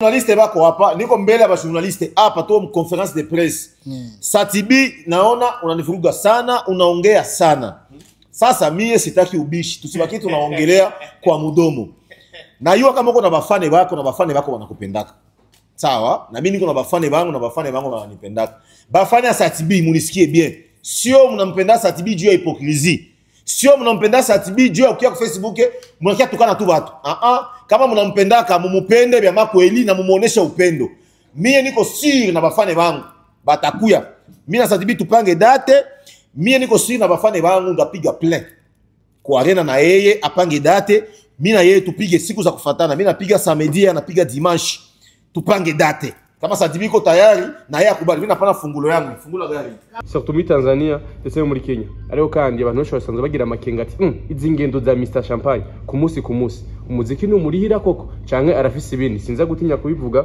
Journaliste bako hapa, niko mbele ya journaliste hapa tu conference de presse. Satibi naona unanivuruga sana, unaongea sana. Sasa mie sitaki ubishi, tusibaki tunaongelea kwa mudomo. Na hiyo kama uko na bafane bako wanakupendaka. Sawa? Na mimi niko na bafane bangu wananipendaka. Bafane ya Satibi munisikie bien. Sio mnampenda Satibi juu ya hypocrisie. Sio mnampenda Satibi juu ya ukia kwa Facebook, mnakia tukana tu watu. Kama mnampendaka mumupende bya makweli na mumuonesha upendo. Mie niko siri na bafane bangu batakuya. Mimi na Satibi tupange date. Mie niko siri na bafane bangu ndapiga plein. Kwa arena na yeye apange date. Mimi na yeye tupige siku za kufatana. Mimi napiga samedi na napiga dimanche. Tupange date. Kama Satibi iko tayari na yeye akubali, mimi napana fungulo yangu, fungulo gari. Surtout muri Tanzania ndetse muri Kenya. Ariko kandi abantu bose basanzwe bagira amakenga ati izi ngendo za Mr Champagne ku munsi umuziki ni umurihira koko canke arafise ibindi sinza gutinya kubivuga.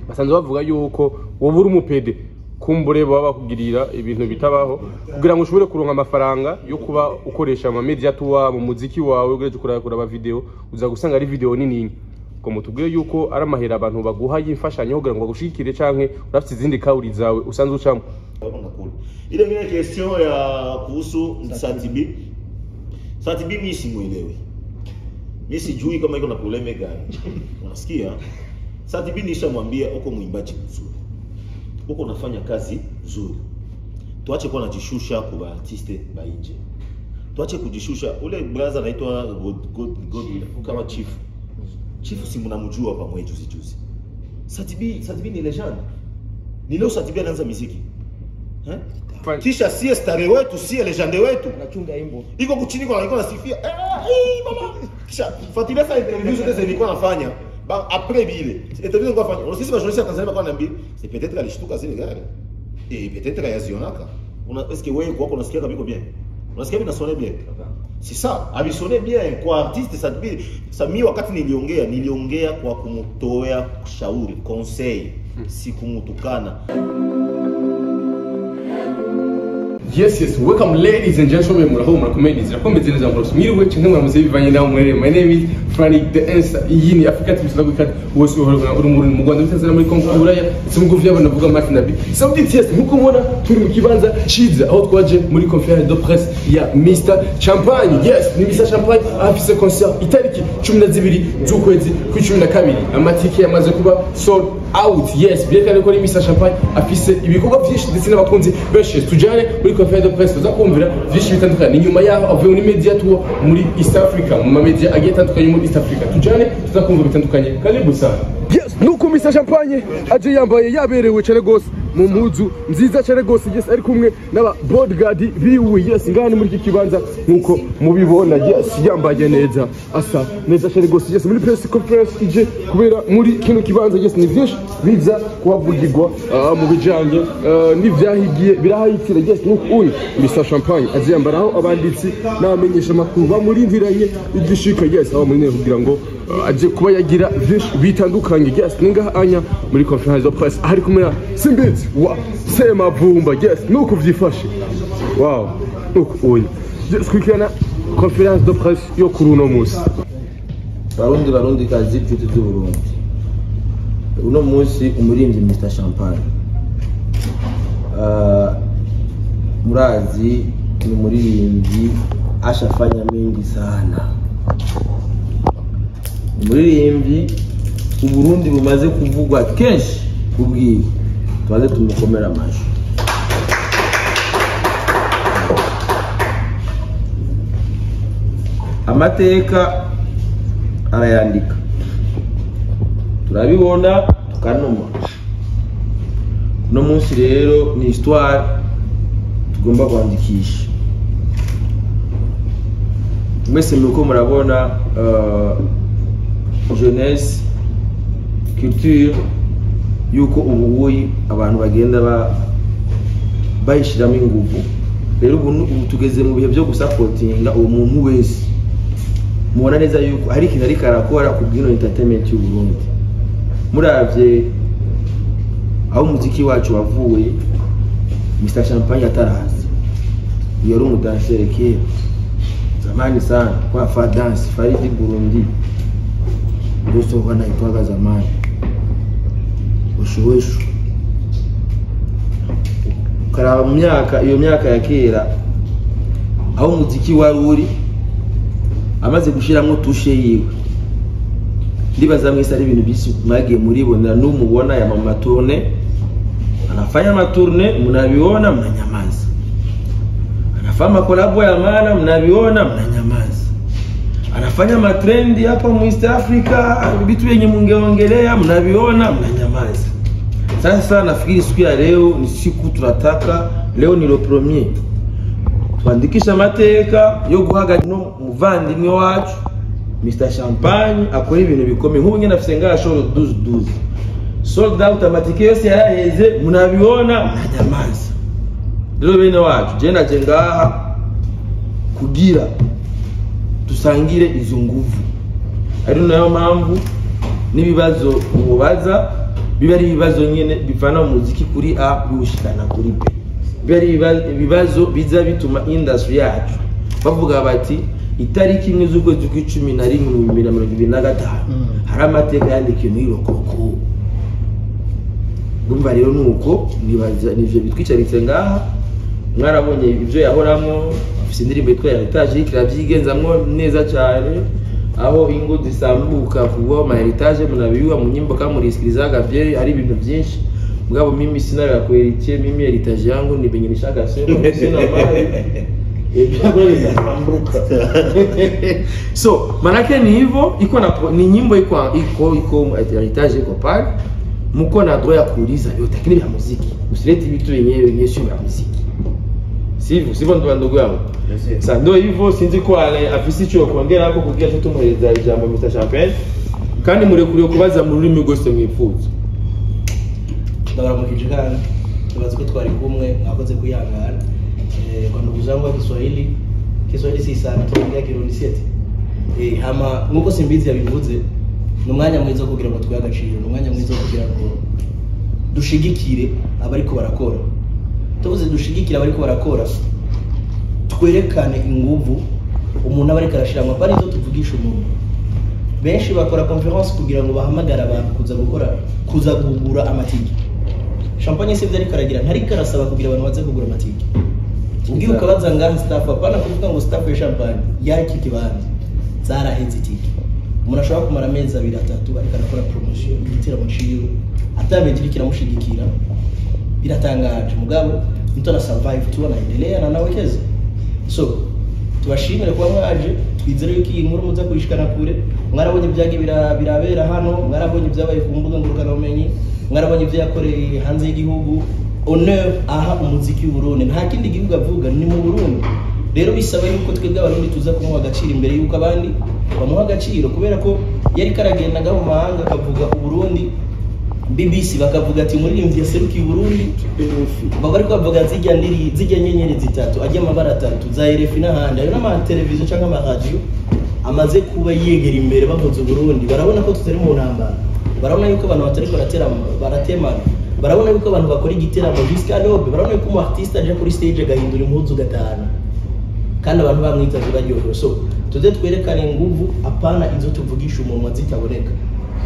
Basanzwe bavuga yuko wowe uri umupede kumbure baba bakugirira ibintu bitabaho kugira ngo ushobore kuronka amafaranga yo kuba ukoresha ama media tuwa mu muziki wawe ugereje kuraba video uza gusanga ari video nini ngo tubwire yuko ari amahera abantu baguha y'imfashanyo kugira ngo bagushikire canke urafite izindi kauri zawe usanzwe ucamo. Ile ngine question ya kuhusu Satibi. Satibi mimi simuelewi. Mimi sijui kama iko na probleme gani. Unasikia? Satibi nishamwambia uko muimbaji mzuri. Uko unafanya kazi nzuri. Tuache kuwa najishusha kwa artiste ba nje. Tuache kujishusha. Ule brother anaitwa God kama chief. Chief si mnamjua hapa mwe juzi. Satibi ni legend. Ni leo Satibi anaanza muziki. Kisha sie stare wetu, sie legende wetu. Anachunga imbo. Iko kuchini kwa alikuwa anasifia. Mama. Kisha fuatilia sasa interview zote zilikuwa anafanya. Après bile. Interview nilikuwa nafanya. Unasisi ba journaliste Tanzania kwa naambia, c'est peut-être alishtuka zile gari. Et peut-être ayazionaka. Est-ce que wewe kwako unasikia kabiko bien? Unasikia mimi nasone bien? C'est ça. Abisone bien kwa artiste Satibi. Sami wakati niliongea kwa kumtoa shauri, conseil, si kumutukana. Yes, welcome ladies and gentlemen, muraho comedies. Rakomeze neza murose. Mwiriwe cyangwa muramuze bivanye nawe mwere. My name is Frank the Answer. Iyi ni Africa TV tuzagukata wose uri mu Rwanda bitazana muri Congo Buraya. Simugufi yabona vuga Martin Nabi. Saudi TS nkuko mubona turi mu kibanza ciza aho twaje muri conference de presse ya Mr Champagne. Yes, ni Mr Champagne afise concert itariki 12 z'ukwezi ku 12. Amatike yamaze kuba sold out. Yes, birekane ko Mr Champagne afise ibikorwa byinshi ndetse n'abakunzi benshi. Tujane muri conference de presse tuzakumvira byinshi bitandukanye. Inyuma yaho avuye muri media tour muri East Africa, mu media agiye atandukanye muri East Africa. Tujane tuzakumvira bitandukanye. Karibu sana. Yes, nuko Mr Champagne aje yambaye yaberewe cyane gose mu muzu nziza cyane gose. Yes, ari kumwe n'aba bodyguard biwe. Yes, ngani muri iki kibanza nkuko mubibona. Yes, yambaye neza asa neza cyane gose. Yes, muri press conference ije kubera muri kino kibanza. Yes, ni byinshi biza kuhavugirwa mu bijanye n'ivyahigiye birahayitira. Yes, nuko uyu Mr Champagne aje yambaraho abanditsi n'abamenyesha makuru bamurindiranye igishika. Yes, aba muri kugira ngo aje kuba yagira byinshi bitandukanye. Yes, ninga anya muri conference de presse ari kumwe Simbitsi wa Semavumba. Yes, nuko vyifashe. Wow, nuko uyu Yes, kwikana conference de presse yo kuri uno musi. Barundi kazi cyuti z'u Burundi. Uno musi umurindi Mr Champagne. Murazi ni umuririmbyi ashafanya mengi sana. Umuririmbyi Uburundi bumaze kuvugwa kenshi kubwiye. Twaze tumukomera amashi. Amateka arayandika. Turabibona tukanuma. No munsi rero ni histoire tugomba kwandikisha. Mwese muko murabona jeunesse culture yuko ubuyi abantu bagenda bayishiramo ingufu. Rero ubu tugeze mu bihe byo gusupportinga umuntu wese. Mubona neza yuko hari ikintu ari karakora ku bwino entertainment y'u Burundi. Muravye aho umuziki wacu wavuye Mr Champagne atarazi. Yari umudansere kera zamani sana kwa dance Faridi Burundi. Ndio wana itwaga zamani. shuweshu karaba mu myaka iyo myaka ya kera aho umuziki wari uri amaze gushiramo tushe yiwe ndibaza mwese ari ibintu byinshi mwagiye muribonera n'umubona ya mama tourne anafanya matourne mnaviona mnanyamaza anafanya kolabo ya maana mnaviona mnanyamaza anafanya matrendi hapa mu East Africa vitu yenye mungeongelea mnaviona mnanyamaza. Sasa nafikiri siku ya leo ni siku tunataka leo ni le premier tuandikisha mateka yo guhaga no muvandimwe wacu Mr Champagne akora ibintu bikomeye nk'ubu nyine afise ngaha show 12 sold out amatike yose yaraheze munabiona mnanyamaza. Rero bene wacu je naje ngaha kugira tusangire izo nguvu ari nayo mpamvu nibibazo umubaza biba ari ibibazo nyene bivana mu muziki kuri A biwushikana kuri B, biba ari ibibazo biza bituma industry yacu bavuga bati itariki imwe z'ukwezi kwa 11 2025 hari amateka yandikiye muri Rokoko. Gumva rero nuko nibaza nivyo bitwicaritse ngaha mwarabonye ibyo yahoramo afite indirimbo yitwa Heritage kirabyigenzamwo neza cyane aho ingo zisambuka kuba ma Heritage munabiwa mu nyimbo kamurisikirizaga bye ari ibintu byinshi mugabo mimi sina ya kweritie mimi Heritage yangu ni benye nishaka sema sina mali so manake ni hivyo iko na ni nyimbo iko Heritage iko pale mko na droit ya kuuliza yote lakini ya muziki usileti vitu yenyewe nyesho ya muziki sivyo ndo ndugu yangu. Sasa ndio hivyo sinzi ko afisi cyo kuongera hapo kugira cyo tumuhereza ijambo Mr Champagne kandi murekuriye kubaza mu rurimi rwose mwifuza. Ndabaramukije kandi tubaze ko twari kumwe mwakoze kuyangana kwa ndugu zangu wa Kiswahili si sana tuongea Kirundi siete hama nkuko simbizi yabivuze numwanya mwiza kugira ngo twaga agaciro numwanya mwiza kugira ngo dushigikire abariko barakora tubuze dushigikira abariko barakora twerekane inguvu umuntu abari karashiramo bari zo tuvugisha umuntu benshi bakora conference kugira ngo bahamagara abantu kuza kugura amatike. Champagne se byari karagira ntari karasaba kugira abantu baze kugura amatike ugiye ukabaza ngaho staff apana kuvuga ngo staff ya Champagne yaki kibanza zaraheze itike umuntu ashobora kumara amezi 2-3 ariko arakora promotion igitira mu ciro atabegira kiramushigikira biratangaje mugabo mtu ana survive tu anaendelea na nawekeza. So tubashimire kwa mwaje twizere yuko iyi nkuru muza kurishikana kure mwarabonye byagi birabera hano mwarabonye byabaye ku mbuga ngurukana umenyi mwarabonye ibyo yakoreye hanze y'igihugu honneur aha umuziki w'Uburundi nta kindi gihugu avuga ni mu Burundi. Rero bisaba yuko twebwe abarundi tuza kumuha agaciro imbere yuko abandi bamuha agaciro kubera ko yari karagenda ngaho mu mahanga akavuga Uburundi BBC bakavuga ati muririmbyi yaserukiye Burundi baba ariko bavuga zijya nyenyeri zitatu ajya amabara 3 za RFI n'ahandi ayo n'ama televiziyo cyangwa ama radio amaze kuba yegera imbere bavuze Burundi barabona ko tutari mu ntambara barabona yuko abantu batari baratemana barabona yuko abantu bakora igiteramo jusqu'à l'aube barabona yuko umu artiste aje kuri stage agahindura impuzu gatana kandi abantu bamwitaje baryohewe. So tuze twerekane inguvu apana izo tuvugisha umuntu azitaboneka.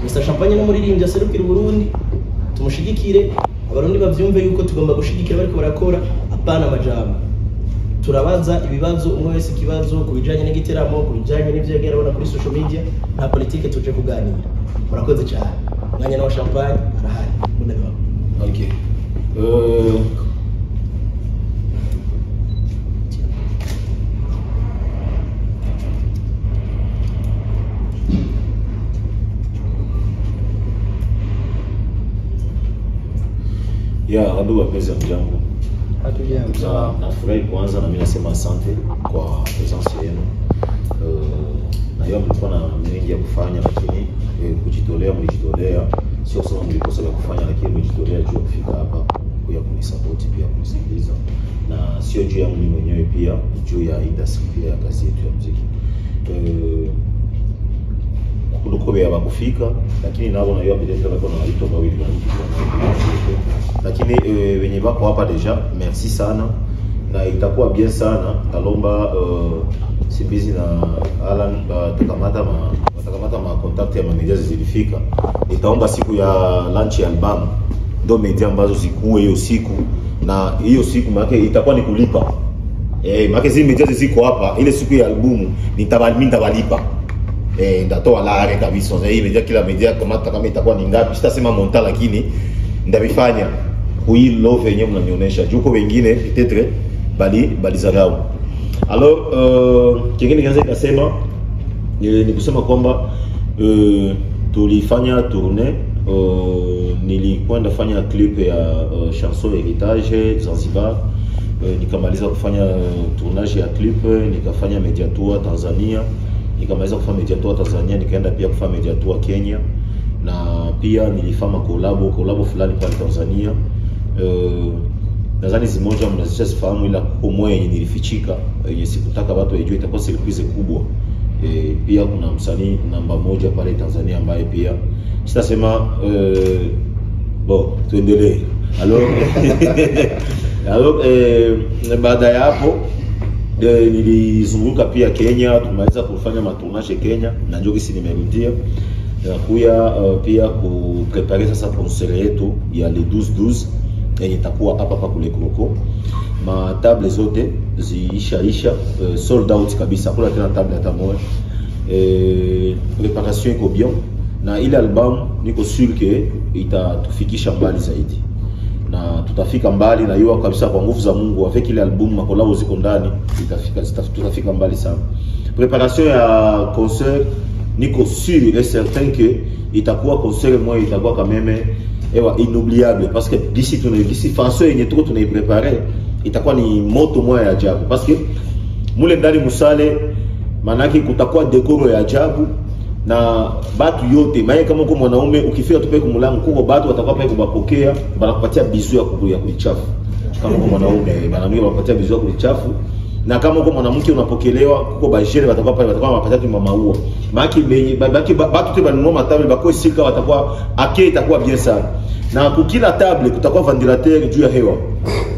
Mr Champagne no muririmbyi aserukira Burundi tumushigikire abarundi bavyumve yuko tugomba gushigikira bariko barakora apana amajambo. Turabaza ibibazo umwe wese kibazo kubijanye n'igiteramo kubijanye n'ivyo yagera bona kuri social media nta politike tuje kuganira. Murakoze cyane mwanya na Champagne arahari munene wako. Okay. Ya ndugu wapenzi wangu. Hatujambo. Nafurahi kwanza na mimi nasema asante kwa presence yenu. Na hiyo mlikuwa na mengi ya kufanya lakini kujitolea mlijitolea. Sio sawa mlikosa ya kufanya lakini mlijitolea juu kufika hapa kuja kunisupport pia kunisikiliza. Na sio juu yangu mimi mwenyewe pia juu ya industry pia ya kazi yetu ya muziki. Kudukobe ya kufika lakini nabo na hiyo bidii kama kuna wito mawili lakini wenye bako hapa deja merci sana na itakuwa bien sana talomba Simbizi na Alan takamata ma contact ya media zilifika nitaomba siku ya launch ya album ndo media ambazo zikuwe hiyo siku, na hiyo siku maana itakuwa ni kulipa. Maana hizi media ziko hapa, ile siku ya albumu nitabalipa. Ndatoa lare kabisa. Sasa hii media, kila media kama itakuwa ni ngapi sitasema monta, lakini ndabifanya kui love yenyewe mnanionyesha. Juko wengine peut-être bali zarau. Alors kingine kianza ikasema ni kusema kwamba tulifanya tournée, nilikwenda fanya clip ya chanson Heritage Zanzibar, nikamaliza kufanya tournage ya clip, nikafanya media tour Tanzania, nikamaliza kufanya media tour Tanzania, nikaenda pia kufanya media tour Kenya, na pia nilifanya collab fulani pale Tanzania. Nadhani zimoja mnazishafahamu, ila kwa moyo yenye nilifichika yenye sikutaka watu wajue, itakuwa surprise kubwa. Pia kuna msanii namba moja pale Tanzania ambaye pia sitasema tuendelee. Alors baada ya hapo nilizunguka pia Kenya, tumaliza kufanya matournage Kenya, na njoo kisi nimerudia na kuya pia kuprepare sasa concert yetu ya le 12-12 yenye itakuwa hapa kule Kroko. Ma table zote ziishaisha, sold out kabisa, kuna tena table hata moja. Preparation iko bien, na ile album niko sûr que itatufikisha mbali zaidi, na tutafika mbali na hiyo kabisa kwa nguvu za Mungu. Avec ile album makolao ziko ndani, tutafika mbali sana. Preparation ya concert niko sûr et certain que itakuwa concert moja, itakuwa quand même inoubliable, parce que d'ici façon yenye tuko tunaiprepare itakuwa ni moto moja ya ajabu, parce que mule ndani musale manaki kutakuwa dekoro ya ajabu, na batu yote maana kama uko mwanaume ukifika tupe kumulango kuko batu watakuwa pale kubapokea, banakupatia bizu ya kulichafu. Kama uko mwanaume bananua wanakupatia bizu ya kulichafu, na kama uko mwanamke unapokelewa kuko bajere watakuwa pale, watakuwa wanapatia tu maua. Maana batu tu banunua matable bako sika, watakuwa itakuwa bien sana. Na kukila table kutakuwa ventilateur juu ya hewa.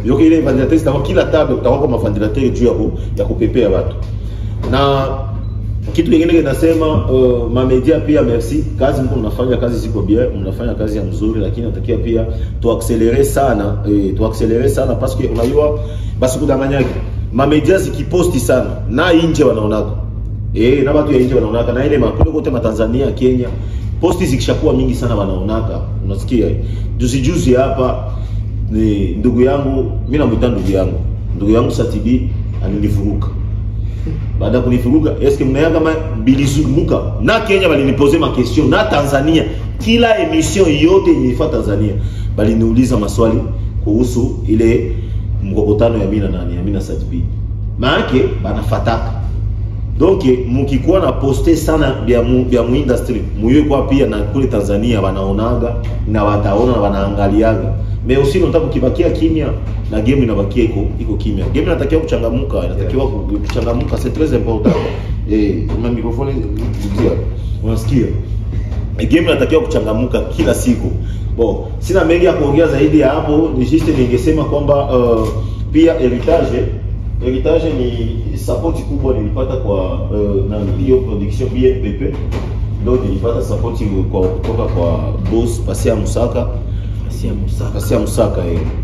Yoke ile ventilateur itakuwa kila table kutakuwa kama ventilateur juu ya kupepea watu. Na kitu kingine kinasema ma media pia merci, kazi mko mnafanya kazi ziko bien, mnafanya kazi ya mzuri, lakini natakia pia tuaccelerer sana parce que unajua basi kudanganyaki ma media zikiposti sana na nje wanaonaka na watu ya nje wanaonaka, na ile makule kote Tanzania, Kenya, posti zikishakuwa mingi sana wanaonaka. Unasikia juzi hapa ni ndugu yangu, mimi namuita ndugu yangu Satibi alinifuruka. Baada ya kunifuruka, eske mnaya kama bilizunguka na Kenya balinipoze ma question, na Tanzania kila emission yote nilifuata Tanzania baliniuliza maswali kuhusu ile mkokotano ya Mina Satibi. Maana banafataka. Donc mukikuwa na poster sana bia mu industry, muiwe kwa pia na kule Tanzania wanaonaga na wataona na wanaangaliaga. Mais aussi nataka kukibakia kimya na game inabakia iko kimya. Game inatakiwa kuchangamuka, kuchangamuka, c'est très important. Kama microphone ndio unasikia. Game inatakiwa kuchangamuka kila siku. Bon, sina mengi ya kuongea zaidi ya hapo, ni just ningesema kwamba pia Heritage ni support kubwa nilipata kwa na hiyo production BNPP. Ndio nilipata support kutoka kwa boss Pasia Musaka.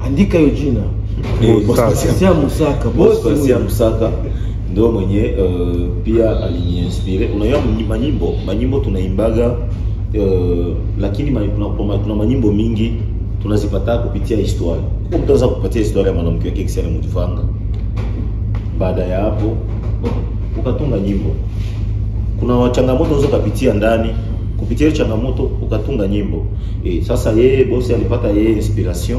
Andika hiyo jina. Boss Pasia Musaka ndio mwenye pia aliniinspire. Unaona manyimbo tunaimbaga, lakini kuna manyimbo mingi tunazipata kupitia historia. Kwa mtaweza kupatia historia ya mwanamke wake Kisana Mutufanga. Baada ya hapo ukatunga nyimbo. Kuna changamoto unazopitia ndani, kupitia changamoto ukatunga nyimbo. Sasa yeye bosi alipata inspiration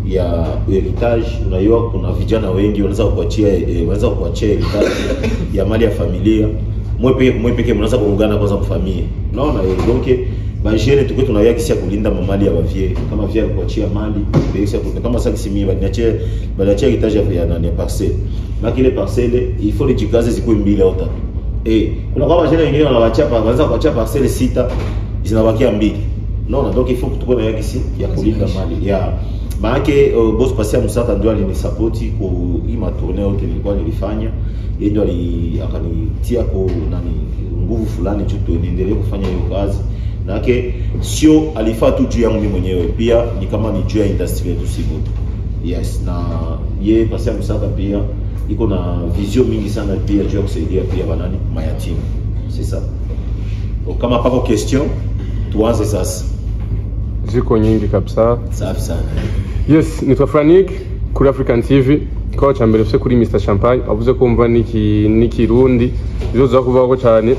ya Heritage. Unajua kuna vijana wengi wanaweza kuachia Heritage ya mali ya familia. Mwe peke mnaanza kuungana kwanza kufamia. Unaona donc bajene tuko tunawaya kisia kulinda mali ya bavie, kama vile kuachia mali besa kama sasa kisimia baliachia Heritage ya nani ya parcelle. Makile parcelle il faut les jikaze zikuwe mbili au tatu. Kuna kwa bajene wengine wanaanza kuachia parcelle 6 zinabakia mbili. Unaona donc il faut tuko na yakisi ya kulinda mali ya maana boss Pasia Musaka ndio alinisupport kwa hii tournée yote nilikuwa nilifanya. Yeye ndio akanitia kwa nguvu fulani tu niendelee kufanya hiyo kazi, Na yake sio alifaa tu juu yangu mimi mwenyewe, pia ni kama ni juu ya industry yetu sivyo. Yes, na yeye Patient Musaka pia iko na vision mingi sana pia juu ya kusaidia pia banani mayatima. C'est ça. Kama pako question, tuanze sasa. Ziko nyingi kabisa. Safi sana. Yes, nitwa Frank kuri African TV. Kwa cyambere fse kuri Mr Champagne avuze ko umva niki rundi bizoza kuvuga ko cyane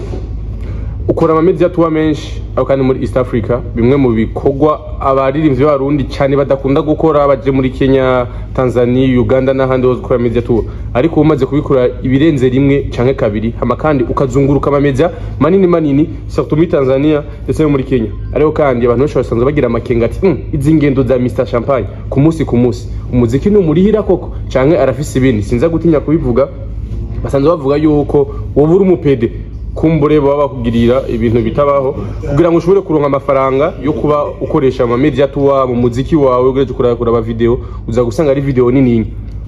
ukora ama media tuwa menshi akandi muri East Africa, bimwe mu bikogwa abaririmbyi b'abarundi cyane badakunda gukora baje muri Kenya, Tanzania, Uganda n'ahandi hose gukora media tuwa, ariko umaze kubikora ibirenze rimwe canke kabiri hama kandi ukazunguruka ama media manini surtout muri Tanzania ndetse no muri Kenya. Ariko kandi abantu benshi basanzwe bagira amakenga ati izi ngendo za Mr Champagne ku munsi umuziki ni umurihira koko canke arafise ibindi sinza gutinya kubivuga. Basanzwe bavuga yuko wowe uri umupede kumbure baba bakugirira ibintu bitabaho kugira ngo ushobore kuronka amafaranga yo kuba ukoresha ama media tuwa mu muziki wawe ugereje kurakura aba video, uza gusanga ari video nini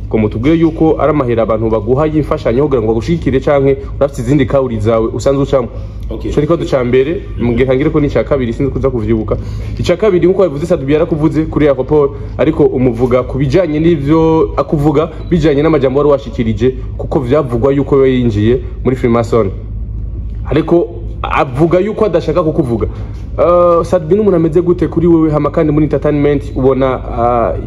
ko mutubwiye yuko ari amahera abantu baguha y'imfashanyo kugira ngo bagushikire canke urafite izindi kauri zawe usanzwe ucamo. Okay. Cyo riko ducambere mugihe hangire ko ni cya kabiri sinzi kuza kuvyibuka. Icya kabiri nkuko bivuze Sadubia yarakuvuze kuri ya Paul, ariko umuvuga kubijanye n'ivyo akuvuga bijanye n'amajambo wari washikirije kuko vyavugwa yuko we yinjiye muri Freemason. Ariko avuga yuko adashaka kukuvuga. Sadubia n'umuntu ameze gute kuri wewe hama kandi muri entertainment ubona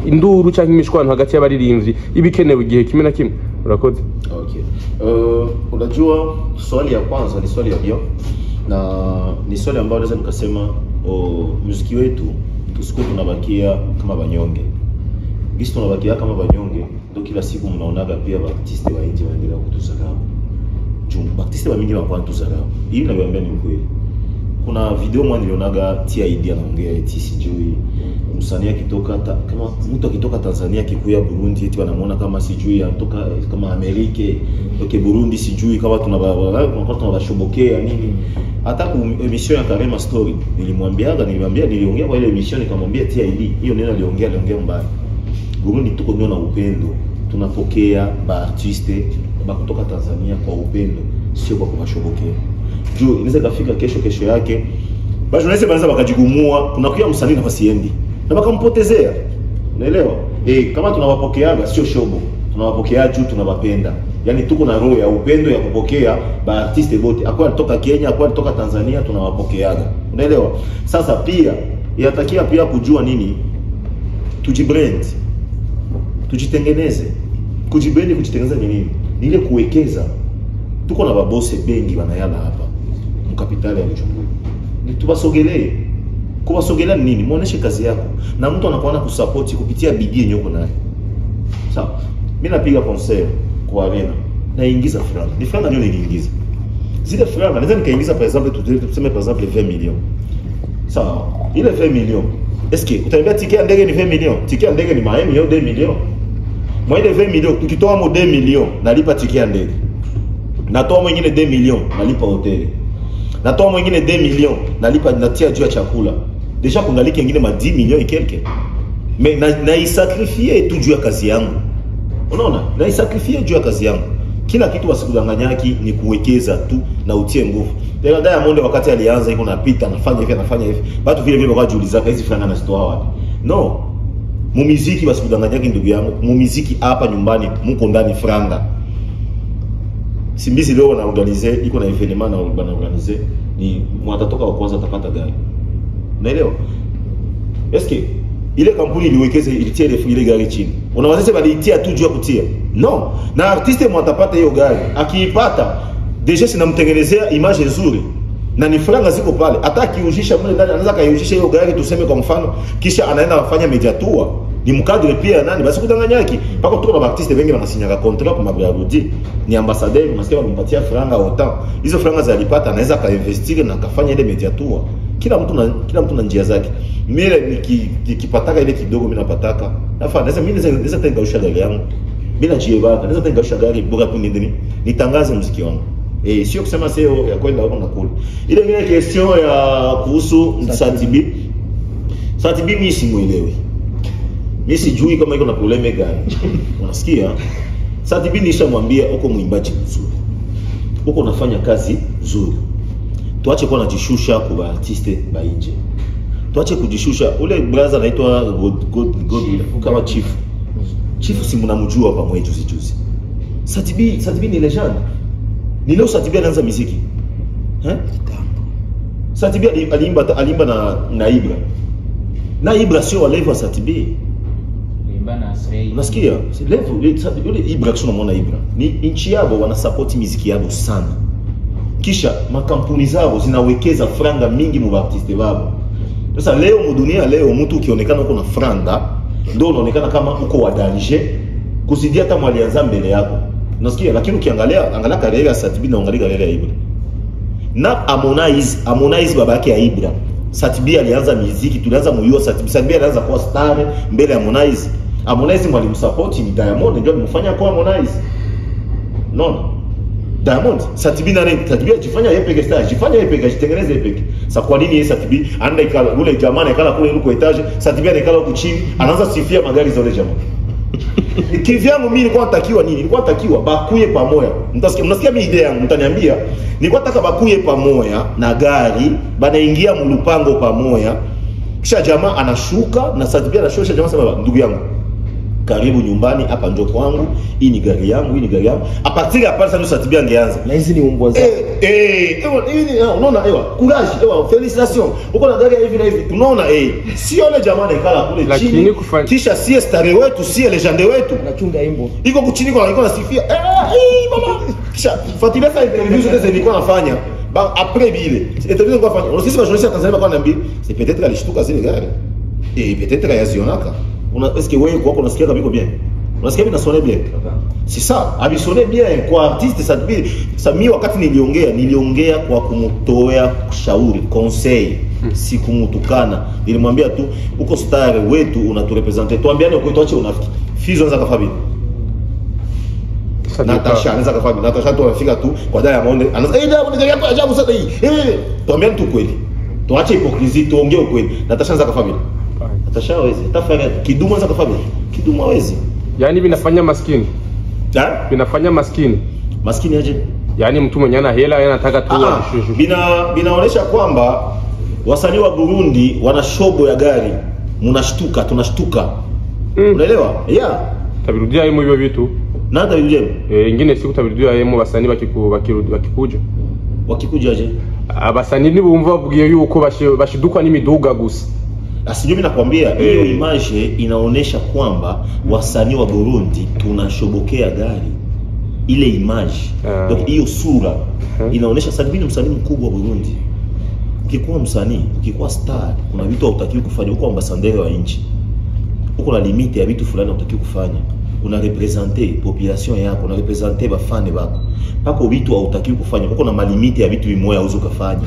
induru cyangwa imishwano hagati y'abaririmbyi ibikenewe igihe kimwe na kimwe? Urakoze. Okay. Unajua swali ya kwanza ni swali ya bio na ni swali ambalo naweza nikasema muziki wetu tusikuwe tunabakia kama banyonge. Gisi tunabakia kama banyonge ndio kila siku mnaonaga pia artiste wa nje wanaendelea kutuzarau. Artiste wa mingi wanakuwa kutuzarau. Hii nawaambia ni kweli. Kuna video moja nilionaga TID anaongea eti sijui msanii akitoka kama mtu akitoka Tanzania akikuya Burundi eti wanamuona kama sijui anatoka kama Amerika toke Burundi sijui kama tunabashobokea nini. Hata ku emission ya Karema Story niliongea kwa ile emission nikamwambia TID hiyo neno aliongea mbaya. Burundi tuko na upendo, tunapokea ba artiste ba kutoka Tanzania kwa upendo, sio kwa kubashobokea. Juu inaweza kafika kesho yake basi unaweza baanza bakajigumua kunakuya msanii na wasiendi na bakampotezea, unaelewa? Kama tunawapokeaga sio shobo, tunawapokea juu tunawapenda, yani tuko na roho ya upendo ya kupokea ba artiste wote, akwa kutoka Kenya, akwa kutoka Tanzania, tunawapokeaga, unaelewa? Sasa pia yatakia pia kujua nini, tujibrand, tujitengeneze. Kujitengeneza ni nini? Ni ile kuwekeza. Tuko na babose bengi wanayala hapa mkapitali ya Bujumbura, ni tubasogelee. Kuwasogelea nini? Muoneshe kazi yako na mtu anakuana kusupport kupitia bidii yenyewe uko nayo. Sawa, mimi napiga concert kwa arena naingiza franga, ni franga ndio niliingiza. Zile franga naweza nikaingiza par exemple tuseme par exemple 20 millions. Sawa, ile 20 millions est-ce que utaambia ticket ya ndege ni 20 millions? Ticket ya ndege ni maemi yo 2 millions. Moi ile 20 millions tukitoa mo 2 millions nalipa ticket ya ndege. Natoa mwingine 2 millions nalipa hoteli. Natoa mwingine 2 millions nalipa natia juu ya chakula. Deja kungaliki nyingine ma 10 millions et quelque. Mais na isacrifier tu juu ya kazi yangu. Unaona? Na isacrifier juu ya kazi yangu. Kila kitu wasikudanganyaki ni kuwekeza tu na utie nguvu. Tena Diamond wakati alianza iko napita anafanya hivi. Watu vile wakajiuliza hizi franga na stoa wapi? No. Mumiziki wasikudanganyaki ndugu yangu. Mumiziki hapa nyumbani mko ndani franga. Simbizi leo wanaorganize iko na evenement na wanaorganize ni mwatatoka wa kwanza atapata gari. Unaelewa? Eske ile kampuni iliwekeza ilitia ile gari chini. Unawazesha baliitia tu juu ya kutia. No, na artiste mwatapata hiyo gari. Akiipata deja sinamtengenezea image nzuri. Na ni franga ziko pale. Hata akiujisha mle ndani anaweza kaiujisha hiyo gari tuseme kwa mfano kisha anaenda kufanya media tour. Ni mkadre pia nani basi kudanganyaki pako tuko na artiste wengi wanasinyaka contrat kwa Mabrarudi ni ambassadeur unasikia wanampatia franga autant hizo franga zalipata anaweza kainvestir na kafanya ile media tour. Kila mtu na njia zake. Mimi nikipataka ile kidogo mimi napataka nafanya naweza mimi naweza tengausha gari yangu bila jieba naweza tengausha gari bora tu nini nitangaze muziki wangu sio kusema sio ya kwenda huko na kule. Ile ngine question ya kuhusu Satibi mimi simuelewi. Mimi sijui kama iko na probleme gani. Unasikia? Satibi nishamwambia uko muimbaji mzuri. Uko unafanya kazi nzuri. tuache kuwa najishusha kwa artiste ba nje. Tuache kujishusha. Ule brother anaitwa God kama Chief. Chief si mnamjua hapa mwe juzi. Satibi ni legend. Ni leo Satibi anaanza muziki. Satibi alimba na Ibra. Na Ibra sio wa level Satibi. Unasikia? Level Ibra kisha unaona Ibra. Ni nchi yao wana support muziki yao sana. Kisha makampuni zao zinawekeza franga mingi mu artiste wao. Sasa leo mudunia leo mtu ukionekana uko na franga ndio unaonekana kama uko wa danger kusidia hata mwalianza mbele yako. Unasikia? Lakini angalia kariera ya Satibi na angalia kariera ya Ibra. Na Harmonize baba yake ya Ibra. Satibi alianza muziki, tulianza muyua Satibi alianza kuwa star mbele ya Harmonize. Harmonize mwalimsupport ni Diamond ndio alimfanya kwa Harmonize. No. Diamond, Satibi na nini? Satibi ajifanya yeye peke star, ajifanya yeye peke, ajitengeneze yeye peke. Sasa kwa nini yeye Satibi anaenda ikala ule jamaa ikala kule huko etage, Satibi anaikala huko chini, anaanza sifia magari za ule jamaa. Kivyangu mimi nilikuwa natakiwa nini? Nilikuwa natakiwa bakuye pamoja. Mnasikia mimi idea yangu, mtaniambia. Nilikuwa nataka bakuye pamoja na gari, banaingia mlupango pamoja. Kisha jamaa anashuka na Satibi anashosha jamaa sema ndugu yangu, karibu nyumbani hapa ndio kwangu, hii ni gari yangu, hii ni gari yangu. A partir ya pale sasa Satibi angeanza. Na hizi ni umbwa zako. Unaona courage, félicitations. Uko na gari hivi na hivi. Unaona sio ile jamaa anakala kule chini. Kisha sie star wetu, sie legende wetu. Anachunga imbo. Iko kuchini kwa alikuwa nasifia. Mama. Kisha fuatilia sasa interview zote zilikuwa nafanya. Après bile. Interview kwa fanya. Unasikia journalist Tanzania kwa niambia, c'est peut-être alishtuka zile gari. Peut-être yazionaka. Est-ce que wewe kwako unasikia kabisa bien? Unasikia bien sonne bien? C'est ça. Abisonne bien kwa artiste Satibi. Sami wakati niliongea kwa kumtoa shauri, conseil, si kumutukana. Nilimwambia tu uko star wetu unaturepresenter. Tuambiane uko tuache unafiki. Fizo anza kafabili. Natasha anza kafabili. Natasha tu anafika tu kwa Diamond. Anaanza Diamond ndio yako ajabu sana hii. Tuambiane tu kweli. Tuache hypocrisie, tuongee ukweli. Natasha anza kafabili. Natasha hawezi. Tafanya kidumu anza kafabili. Kidumu hawezi. Yaani vinafanya maskini. Vinafanya maskini. Maskini aje? Yaani mtu mwenye ana hela anataka tu binaonesha kwamba wasanii wa Burundi wana shobo ya gari. Mnashtuka, tunashtuka. Unaelewa? Yeah. Tabirudia himo hivyo vitu. Na tabirudia. Ingine siku tabirudia himo wasanii bakikuja. Wakikuja aje? Abasanii ni bumva bavugiye yuko bashidukwa n'imiduga gusa. Asijui mimi nakwambia hiyo image inaonesha kwamba wasanii wa Burundi tunashobokea gari. Ile image. Donc hiyo sura inaonesha Satibi ni msanii mkubwa wa Burundi. Ukikuwa msanii, ukikuwa star, kuna vitu hutakiwi kufanya. Uko ambassadeur wa nchi. Uko na limite ya vitu fulani hutakiwi kufanya. Una representer population yako, una representer bafane bako. Pako vitu hutakiwi kufanya. Uko na malimite ya vitu vimoja uzo kufanya.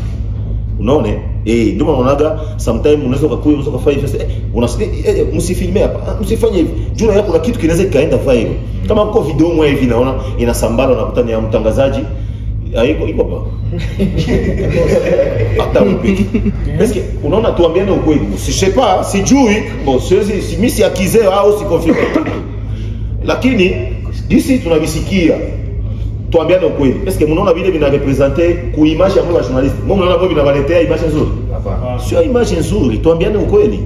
Unaona? Ndio unaonaga sometimes unaweza kufanya hivi sasa msifilme hapa. Msifanye hivi. Juna yako na kitu kinaweza kaenda viral. Kama uko video moja hivi naona inasambala na kutani ya mtangazaji. Iko hapa. Hata mpiki. Eske unaona tuambiane ukweli. Sishepa, sijui, si mimi si akizeo au si confirm. Lakini disi tunavisikia. Tuambiane ukweli. Eske mnaona vile vina representer ku image ya mwa journalist. Mbona mnaona vile vinawaletea image nzuri? Sio image nzuri, tuambiane ukweli.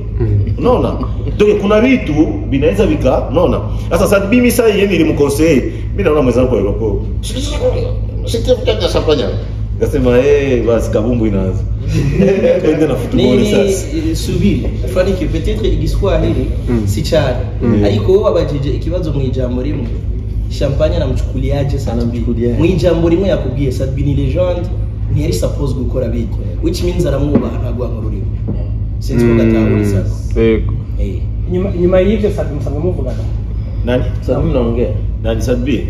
Unaona? Donc kuna vitu vinaweza vika, unaona? Sasa Satibi mimi sasa yeye nilimkonsei. Mimi naona mwenzangu kwa Europe. Sikia mkanja safanya. Kasema basi kabumbu inaanza. Twende na football sasa. Subiri. Faniki peut-être igiswa hili si cyane. Ariko wowe abajije ikibazo mu ijambo rimwe. Champagne namchukuliaje sana mchukuliaje. Mu ijambo rimwe yakubwiye Satibi ni legend, ntiyari suppose gukora biki. Which means aramwubaha ntabwo amururiwe. Sinzi ko gatahuri sasa. Nyuma y'ibyo Satibi musanzwe muvugana. Nani? Satibi mnaongea. Nani Satibi?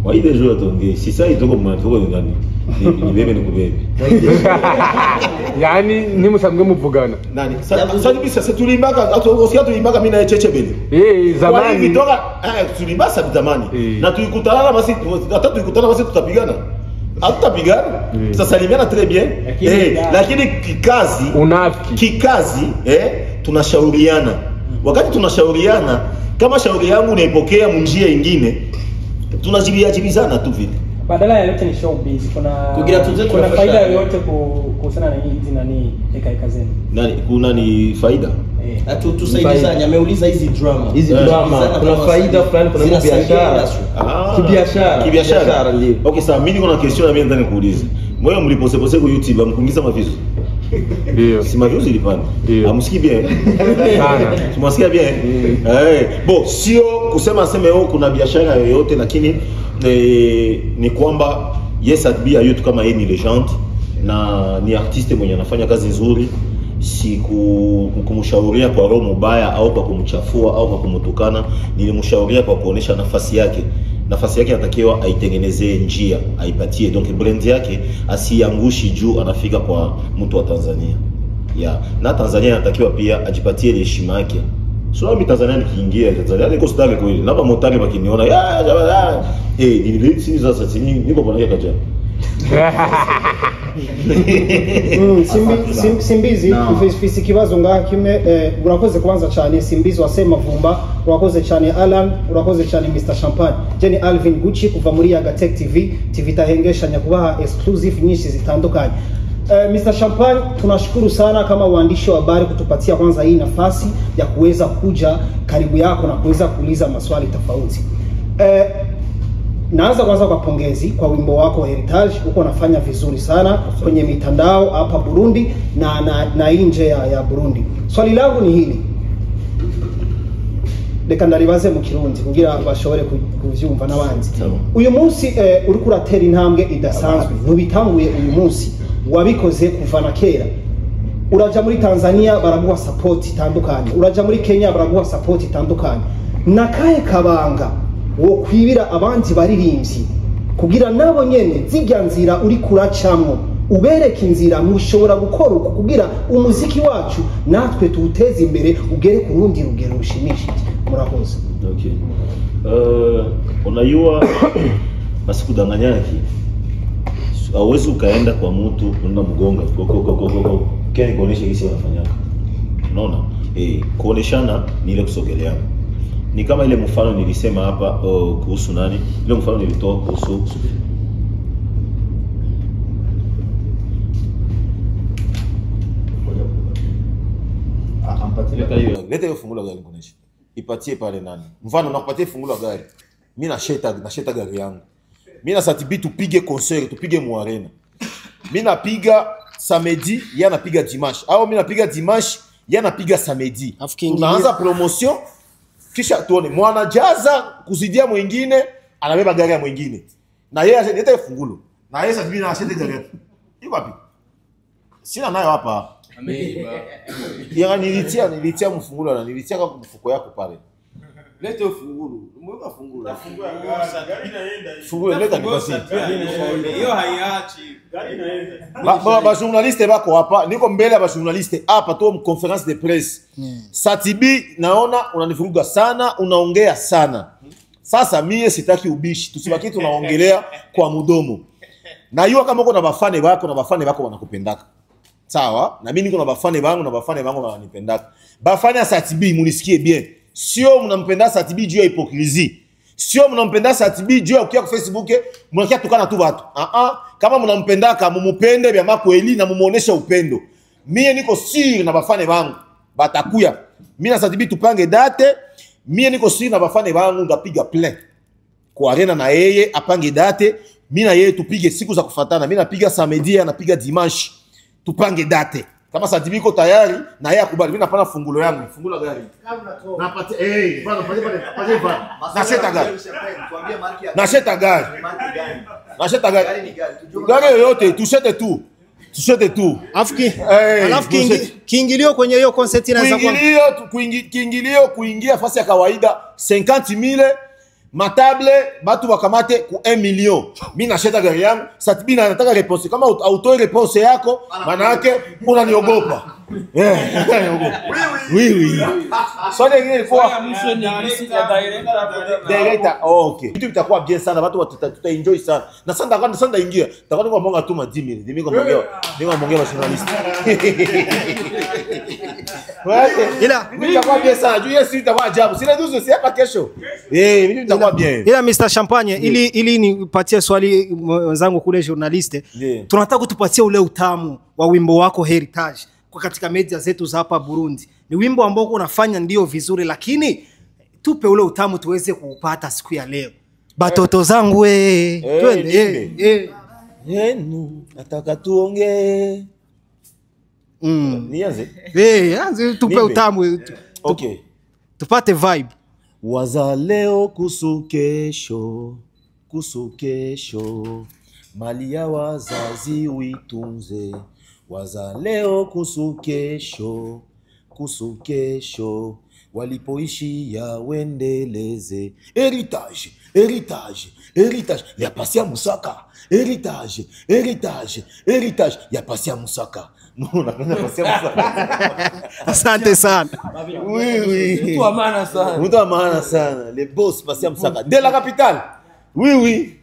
Waide jua tuongee. Sisa itoko mwanatoko ngani. Ni bebe ni kubebe. Yaani ni musanzwe muvugana. Nani? Satibi sasa tulimbaka atuosikia tulimbaka mimi na Cheche Bele. Zamani. Vitoka tulimbasa zamani. Na tulikutana basi hata tulikutana basi tutapigana. Hatutapigana. Tutasalimiana très bien. Lakini kikazi tunashauriana. Wakati tunashauriana kama shauri yangu naipokea mnjia nyingine tunajibizana tu vile. badala ya yote ni showbiz, kuna faida yoyote kuhusiana na hizi nani eka zenu? Kuna ni faida? Tusaidizane, ameuliza hizi drama. Kuna faida fulani, kuna biashara. Kibiashara ndio. Okay, sawa, mimi niko na question na mimi nataka kuuliza. Moyo mlipose kwa YouTube amkuingiza mavizu. Ndio. Si mavizu ilipanda. Amsikii bien. Sana. Tumasikia bien. Bon, sio kusema kuna biashara yoyote, lakini ni kwamba Yes Atbi ayo kama yeye ni legend na ni artiste mwenye anafanya kazi nzuri, si kumshauria kwa roho mbaya au kwa kumchafua au kwa kumtukana. Nilimshauria kwa kuonesha nafasi yake anatakiwa aitengenezee njia, aipatie donc brand yake, asiangushi juu anafika kwa mtu wa Tanzania. Na Tanzania anatakiwa pia ajipatie heshima yake. So mimi Tanzania nikiingia Tanzania niko stable kweli. Na motari wakiniona nilisi sasa niko bwana kaja. Simbizi ufisi kibazo ngaha kimwe urakoze kubanza cyane Simbizi wasema vumba, urakoze cyane Alan, urakoze cyane Mr Champagne. Jenny Alvin Gucci kuva muri Yagatech TV tahengeshanya kubaha exclusive nyinshi zitandukanye. Mr Champagne, tunashukuru sana kama waandishi wa habari kutupatia kwanza hii nafasi ya kuweza kuja karibu yako na kuweza kuuliza maswali tofauti. Naanza kwanza kwa pongezi kwa wimbo wako Heritage, uko nafanya vizuri sana kwenye mitandao hapa Burundi na nje ya Burundi. Swali langu ni hili. Reka ndaribaze mu Kirundi kugira bashobore kuvyumva n'abandi. Uyu munsi uri kuratera intambwe idasanzwe. Nubitanguye uyu munsi, wabikoze kuva na kera. Uraja muri Tanzania baraguha support itandukanye, uraja muri Kenya baraguha support itandukanye. Nakaye kabanga wo kwibira abandi baririmbyi kugira nabo nyene zijya nzira uri kuracamwo, ubereke inzira mushobora gukora uko kugira umuziki wacu natwe tuuteze imbere ugere ku rundi rugero rushimishije. Murakoze. Okay. Unajua basi kudanganya hiki. Hauwezi ukaenda kwa mtu unaenda mgonga go kile kuonesha hisi wanafanyaka. Unaona? Kuoneshana ni ile kusogeleana. Ni kama ile mfano nilisema hapa kuhusu nani? Ile mfano nilitoa kuhusu leta hiyo fungulo gari kuonesha. Ipatie pale nani? Mfano nakupatie fungulo gari. Mimi na gari yangu. Mimi na Satibi tupige concert, tupige muarena. Mimi napiga samedi, yeye anapiga dimanche. Au mimi napiga dimanche, yeye anapiga samedi. Tunaanza promotion. Kisha tuone mwana jaza kuzidia mwingine anabeba gari ya mwingine. Na yeye asilete fungulo. Na yeye Satibi na asete gari. Iko wapi? Sina nayo hapa. Ameiba. Yanga nilitia mfungulo na nilitia kwa mfuko yako pale. Leta fungulo. Mweka fungulo. Fungulo leta nipasi. Hiyo haiachi. Gari inaenda. Ba journaliste bako hapa. Niko mbele ya journaliste hapa tu conference de presse. Satibi naona unanivuruga sana, unaongea sana. Sasa mie sitaki ubishi. Tusibaki tunaongelea kwa mudomo. Na yua kama uko na bafane bako wanakupendaka. Sawa? Na mimi niko na bafane bangu wananipendaka. Bafane ya Satibi munisikie bien. Sio mnampenda Satibi juu ya hypocrisie. Sio mnampenda Satibi juu ya ukia kwa Facebook, mnakia tukana tu watu. Kama mnampendaka mumupende bya makweli na mumuonesha upendo. Mie niko siri na bafane bangu batakuya. Mimi na Satibi tupange date. Mie niko siri na bafane bangu ndapiga plein. Kwa arena na yeye apange date. Mimi na yeye tupige siku za kufuatana. Mimi napiga samedi, anapiga dimanche. Tupange date. Kama Satibi iko tayari na yeye akubali, mimi napana fungulo yangu, fungulo gari. Napate bana pale. Nasheta gari. Nasheta gari. Nasheta gari. Gari yoyote tushete tu. Alafu kiingilio kwenye hiyo concert inaweza kiingilio kuingia fasi ya kawaida 50,000 matable batu wakamate ku 1 million. Mimi nasheta gari yangu, Satibi anataka response. Kama autoi response yako, maana yake unaniogopa. Oui, oui. Swali lingine ilikuwa Mwisho ni bisi ya director. director. Oh, okay. Vitu vitakuwa bien sana, watu tutaenjoy sana. Na sasa ingia. Takwani kwa mwanga tu ma 10,000. Mimi ngomongea ba journalist. Ila Vitakuwa bien sana. Juu Yesu itakuwa ajabu. Sina duzo si hapa kesho. Vitu vitakuwa bien. ila Mr. Champagne ili nipatie swali wenzangu kule journaliste. Tunataka kutupatia ule utamu wa wimbo wako Heritage kwa katika media zetu za hapa Burundi. Ni wimbo ambao unafanya ndio vizuri, lakini tupe ule utamu tuweze kuupata siku ya leo. Batoto zangu twende Yenu nataka tuongee. Nianze. Tupe utamu. Okay. Tupate vibe. Waza leo kuhusu kesho, mali ya wazazi uitunze. Waza leo kuhusu kesho, walipoishi ya wendeleze. Heritage ya pasi ya Musaka. Heritage ya pasi ya Musaka. No, napenda pasi ya Musaka. Asante sana. Oui. Mtu wa maana sana. Mtu wa maana sana. Les boss pasi ya Musaka. De la capitale. Oui.